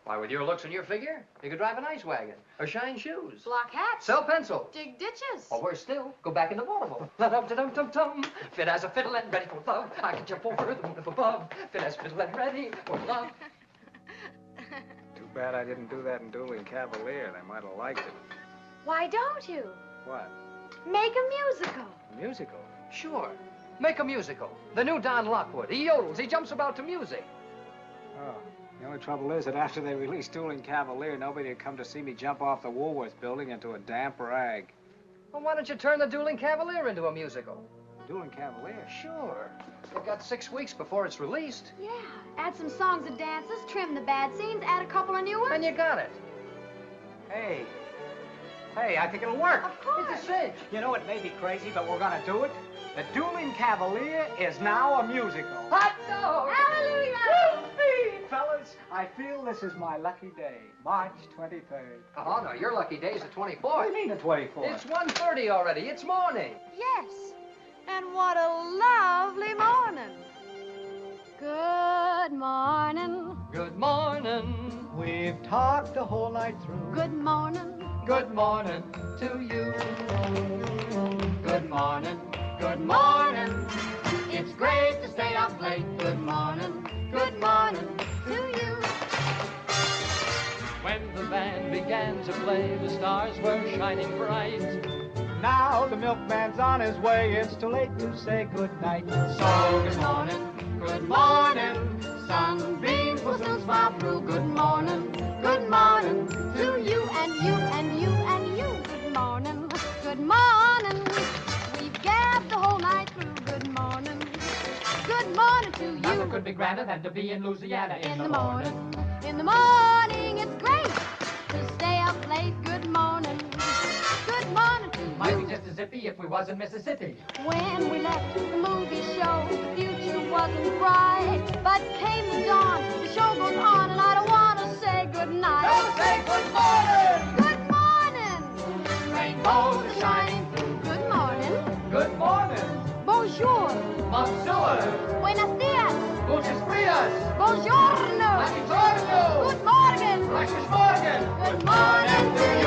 Why, with your looks and your figure, you could drive an ice wagon, or shine shoes. Block hats. Sell pencils. Dig ditches. Or worse still, go back in the vaudeville. La-dum-da-dum-dum-dum. Fit as a fiddle and ready for love. I can jump over the moon up above. Fit as a fiddle and ready for love. Too bad I didn't do that in Dueling Cavalier. They might have liked it. Why don't you? What? Make a musical. A musical? Sure. Make a musical. The new Don Lockwood. He yodels. He jumps about to music. Oh. The only trouble is that after they released Dueling Cavalier, nobody had come to see me jump off the Woolworth building into a damp rag. Well, why don't you turn the Dueling Cavalier into a musical? Dueling Cavalier? Sure. You've got 6 weeks before it's released. Yeah. Add some songs and dances, trim the bad scenes, add a couple of new ones. And you got it. Hey, I think it'll work. Of course. It's a cinch. You know, it may be crazy, but we're gonna do it. The Dueling Cavalier is now a musical. Hot dog! Hallelujah! Whoopee! Fellas, I feel this is my lucky day, March 23rd. Oh, no, your lucky day's the 24th. What do you mean the 24th? It's 1:30 already. It's morning. Yes. And what a lovely morning. Good morning. Good morning. We've talked the whole night through. Good morning. Good morning to you. Good morning. Good morning. It's great to stay up late. Good morning. Good morning to you. When the band began to play, the stars were shining bright. Now the milkman's on his way. It's too late to say good night. So good morning. Good morning. Sunbeams will soon smile through. Good morning. Good morning to you and you and you and you. Good morning. Good morning. We've gabbed the whole night through. Good morning. Good morning to you. Nothing could be grander than to be in Louisiana In the morning. In the morning, it's great to stay up late. Good morning. Good morning to you. Might be just as zippy if we was in Mississippi. When we left the movie show, the future wasn't bright. But came the dawn, the show goes on, and I don't want to say goodnight. Don't say good morning! Good morning! Rainbows are shining through. Good morning. Good morning! Bonjour. Bonjour! Buenos dias. Muchas frias! Buongiorno. Buongiorno! Good morning. Gleiches Morgen! Good morning to you.